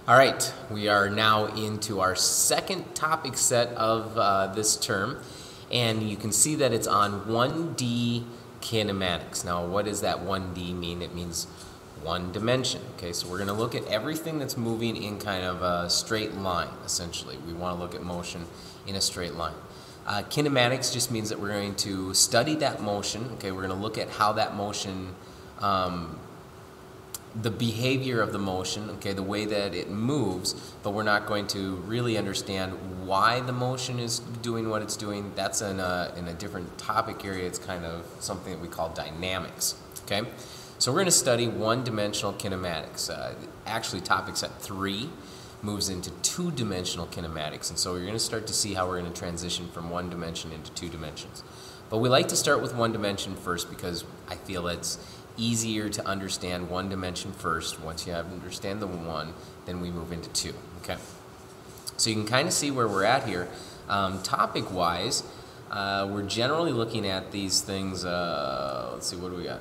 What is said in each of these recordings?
All right, we are now into our second topic set of this term, and you can see that it's on 1D kinematics. Now, what does that 1D mean? It means one dimension. Okay, so we're going to look at everything that's moving in kind of a straight line, essentially. We want to look at motion in a straight line. Kinematics just means that we're going to study that motion. Okay, we're going to look at how that motion the behavior of the motion, okay, the way that it moves, but we're not going to really understand why the motion is doing what it's doing. That's in a different topic area. It's kind of something that we call dynamics, okay? So we're going to study one-dimensional kinematics. Actually, topic set 3 moves into two-dimensional kinematics, and so you're going to start to see how we're going to transition from one dimension into two dimensions. But we like to start with one dimension first because I feel it's easier to understand one dimension first. Once you understand the one, then we move into two. Okay, so you can kind of see where we're at here. Topic-wise, we're generally looking at these things. Let's see, what do we got?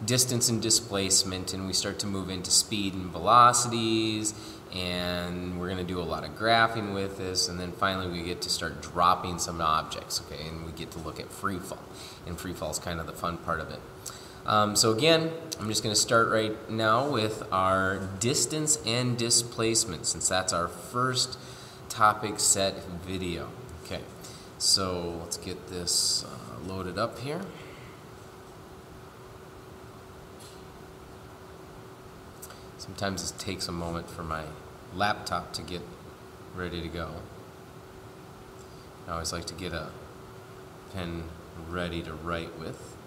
Distance and displacement, and we start to move into speed and velocities, and we're going to do a lot of graphing with this, and then finally we get to start dropping some objects, okay, and we get to look at free fall, and free fall is kind of the fun part of it. So again, I'm just going to start right now with our distance and displacement, since that's our first topic set video. Okay, so let's get this loaded up here. Sometimes it takes a moment for my laptop to get ready to go. I always like to get a pen ready to write with.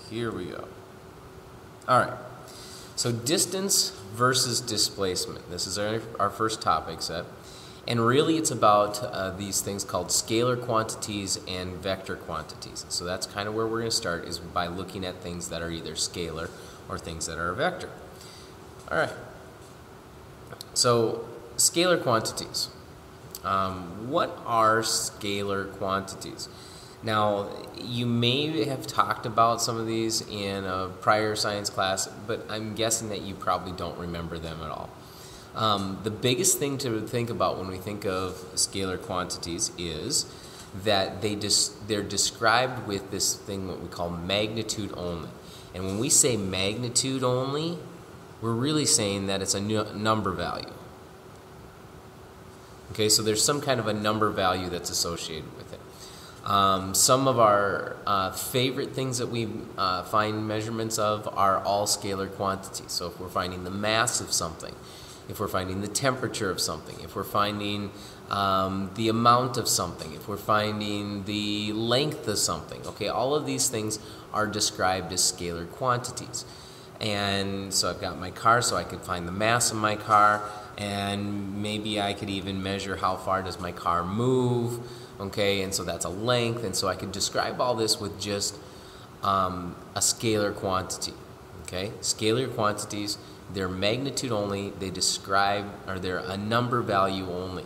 Here we go. All right, so distance versus displacement. This is our first topic set. And really it's about these things called scalar quantities and vector quantities. So that's kind of where we're going to start, is by looking at things that are either scalar or things that are a vector. All right, so scalar quantities. What are scalar quantities? Now, you may have talked about some of these in a prior science class, but I'm guessing that you probably don't remember them at all. The biggest thing to think about when we think of scalar quantities is that they're described with this thing what we call magnitude only. And when we say magnitude only, we're really saying that it's a number value. Okay, so there's some kind of a number value that's associated with it. Some of our favorite things that we find measurements of are all scalar quantities. So if we're finding the mass of something, if we're finding the temperature of something, if we're finding the amount of something, if we're finding the length of something, okay, all of these things are described as scalar quantities. And so I've got my car, so I could find the mass of my car, and maybe I could even measure how far does my car move, okay, and so that's a length, and so I could describe all this with just a scalar quantity, okay? Scalar quantities, they're magnitude only, they describe, or they're a number value only.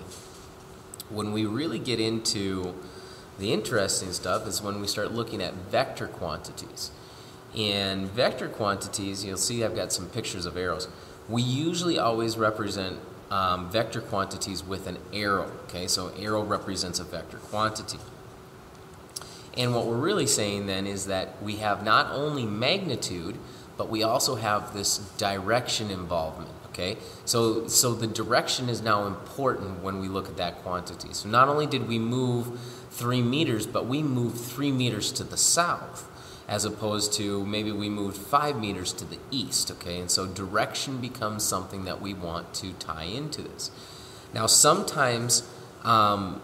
When we really get into the interesting stuff is when we start looking at vector quantities. In vector quantities, you'll see I've got some pictures of arrows. We usually always represent vector quantities with an arrow, okay? So arrow represents a vector quantity. And what we're really saying then is that we have not only magnitude, but we also have this direction involvement, okay? So the direction is now important when we look at that quantity. So not only did we move 3 meters, but we moved 3 meters to the south, as opposed to maybe we moved 5 meters to the east, okay? And so direction becomes something that we want to tie into this. Now, sometimes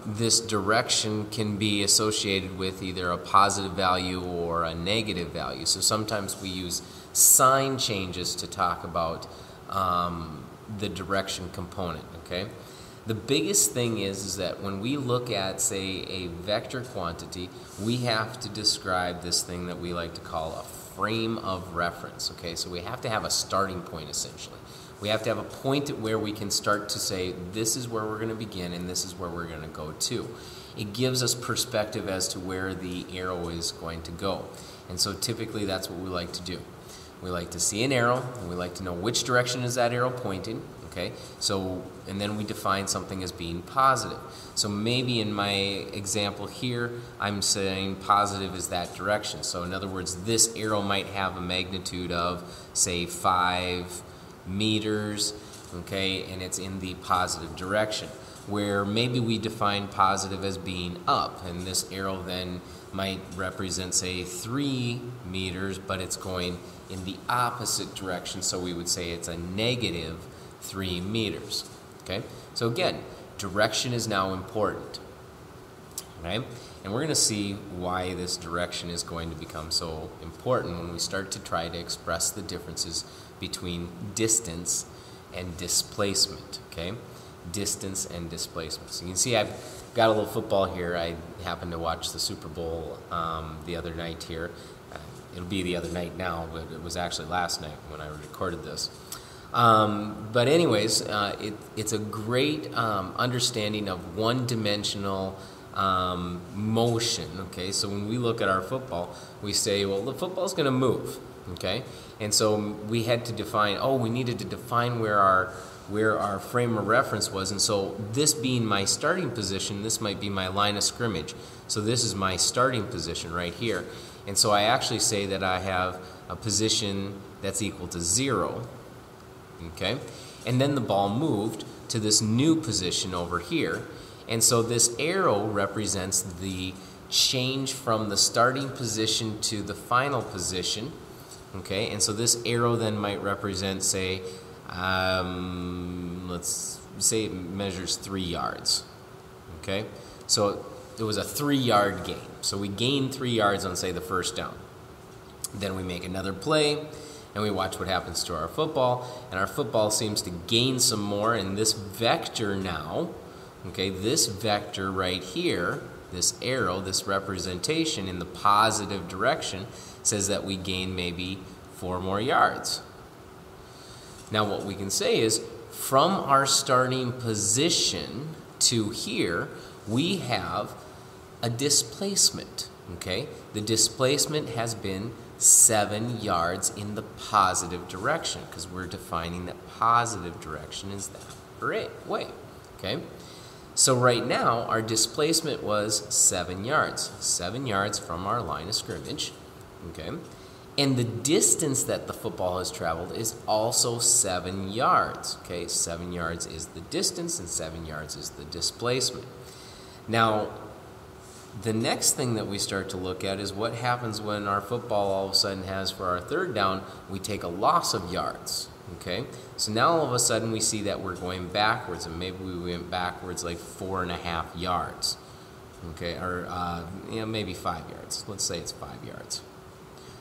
this direction can be associated with either a positive value or a negative value. So sometimes we use sign changes to talk about the direction component, okay? The biggest thing is that when we look at, say, a vector quantity, we have to describe this thing that we like to call a frame of reference, okay? So we have to have a starting point, essentially. We have to have a point at where we can start to say, this is where we're going to begin and this is where we're going to go to. It gives us perspective as to where the arrow is going to go. And so typically that's what we like to do. We like to see an arrow, and we like to know which direction is that arrow pointing. Okay, so, and then we define something as being positive. So maybe in my example here, I'm saying positive is that direction. So in other words, this arrow might have a magnitude of, say, 5 meters, okay, and it's in the positive direction. Where maybe we define positive as being up, and this arrow then might represent, say, 3 meters, but it's going in the opposite direction, so we would say it's a negative 3 meters. Okay, so again, direction is now important. Okay, and we're going to see why this direction is going to become so important when we start to try to express the differences between distance and displacement. Okay, distance and displacement. So you can see I've got a little football here. I happened to watch the Super Bowl the other night here. It'll be the other night now, but it was actually last night when I recorded this. But anyways, it's a great understanding of one-dimensional motion, okay? So when we look at our football, we say, well, the football's going to move, okay? And so we had to define, we needed to define where our frame of reference was. And so this being my starting position, this might be my line of scrimmage. So this is my starting position right here. And so I actually say that I have a position that's equal to 0. Okay, and then the ball moved to this new position over here, and so this arrow represents the change from the starting position to the final position. Okay, and so this arrow then might represent, say, let's say it measures 3 yards. Okay, so it was a 3-yard gain. So we gain 3 yards on, say, the first down. Then we make another play, and we watch what happens to our football, and our football seems to gain some more, and this vector now, okay, this vector right here, this arrow, this representation in the positive direction, says that we gain maybe 4 more yards. Now what we can say is, from our starting position to here, we have a displacement, okay? The displacement has been 7 yards in the positive direction, because we're defining that positive direction is that way, okay? So right now, our displacement was 7 yards. 7 yards from our line of scrimmage, okay? And the distance that the football has traveled is also 7 yards, okay? 7 yards is the distance, and 7 yards is the displacement. Now, the next thing that we start to look at is what happens when our football all of a sudden has, for our third down, we take a loss of yards, okay? So now all of a sudden we see that we're going backwards, and maybe we went backwards like 4.5 yards, okay? Or maybe 5 yards. Let's say it's 5 yards.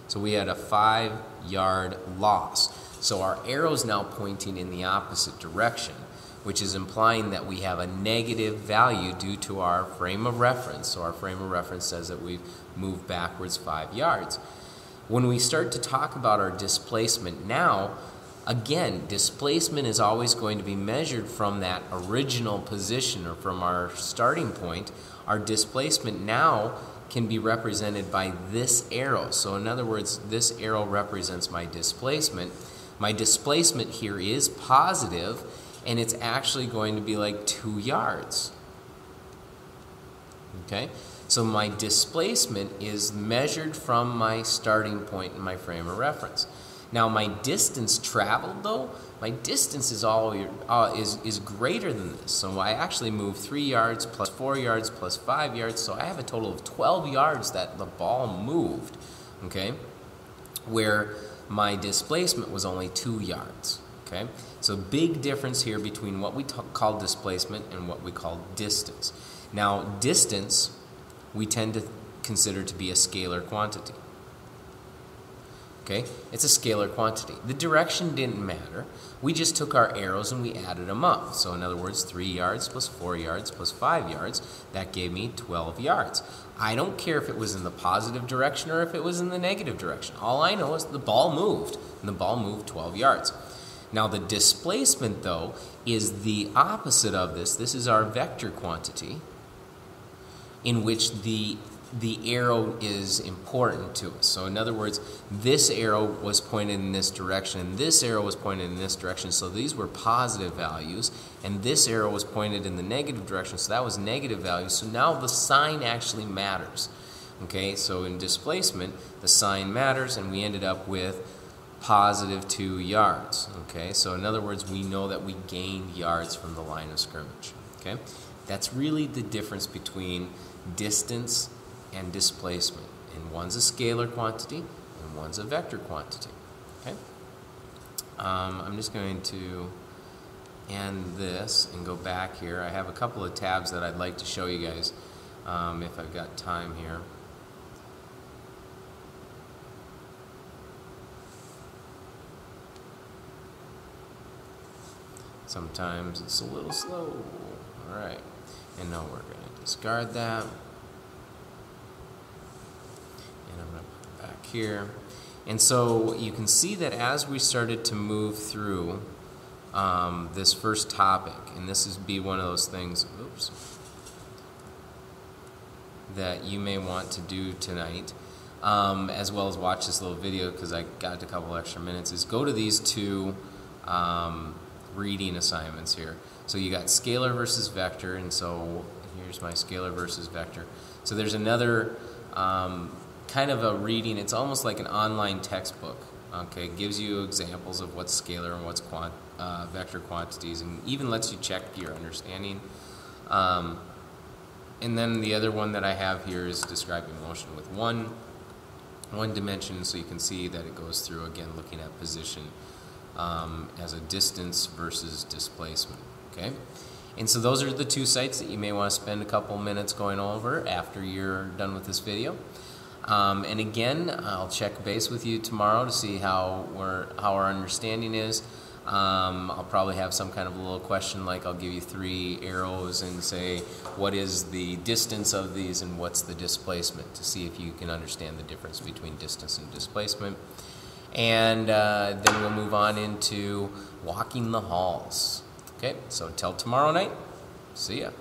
So we had a 5-yard loss. So our arrow's now pointing in the opposite direction, which is implying that we have a negative value due to our frame of reference. So our frame of reference says that we've moved backwards 5 yards. When we start to talk about our displacement now, again, displacement is always going to be measured from that original position, or from our starting point. Our displacement now can be represented by this arrow. So in other words, this arrow represents my displacement. My displacement here is positive, and it's actually going to be like 2 yards. Okay? So my displacement is measured from my starting point in my frame of reference. Now my distance traveled, though, my distance is greater than this. So I actually moved 3 yards plus 4 yards plus 5 yards, so I have a total of 12 yards that the ball moved, okay? Where my displacement was only 2 yards. Okay, so big difference here between what we call displacement and what we call distance. Now, distance we tend to consider to be a scalar quantity. Okay, it's a scalar quantity. The direction didn't matter. We just took our arrows and we added them up. So in other words, 3 yards plus 4 yards plus 5 yards, that gave me 12 yards. I don't care if it was in the positive direction or if it was in the negative direction. All I know is the ball moved, and the ball moved 12 yards. Now the displacement, though, is the opposite of this. This is our vector quantity, in which the the arrow is important to us. So in other words, this arrow was pointed in this direction, and this arrow was pointed in this direction, so these were positive values, and this arrow was pointed in the negative direction, so that was negative values. So now the sign actually matters. Okay, so in displacement, the sign matters, and we ended up with positive 2 yards. Okay, so in other words, we know that we gained yards from the line of scrimmage. Okay, that's really the difference between distance and displacement. And one's a scalar quantity, and one's a vector quantity. Okay, I'm just going to end this and go back here. I have a couple of tabs that I'd like to show you guys if I've got time here. Sometimes it's a little slow. All right, and now we're going to discard that. And I'm going to put it back here. And so you can see that as we started to move through this first topic, and this is be one of those things, oops, that you may want to do tonight, as well as watch this little video because I got a couple extra minutes, is go to these two reading assignments here. So you got scalar versus vector, and so here's my scalar versus vector. So there's another kind of a reading. It's almost like an online textbook. Okay, it gives you examples of what's scalar and what's vector quantities, and even lets you check your understanding. And then the other one that I have here is describing motion with one dimension, so you can see that it goes through again looking at position as a distance versus displacement. Okay, and so those are the two sites that you may want to spend a couple minutes going over after you're done with this video. And again, I'll check base with you tomorrow to see how our understanding is. I'll probably have some kind of a little question, like I'll give you 3 arrows and say what is the distance of these and what's the displacement, to see if you can understand the difference between distance and displacement. And then we'll move on into walking the halls. Okay, so till tomorrow night, see ya.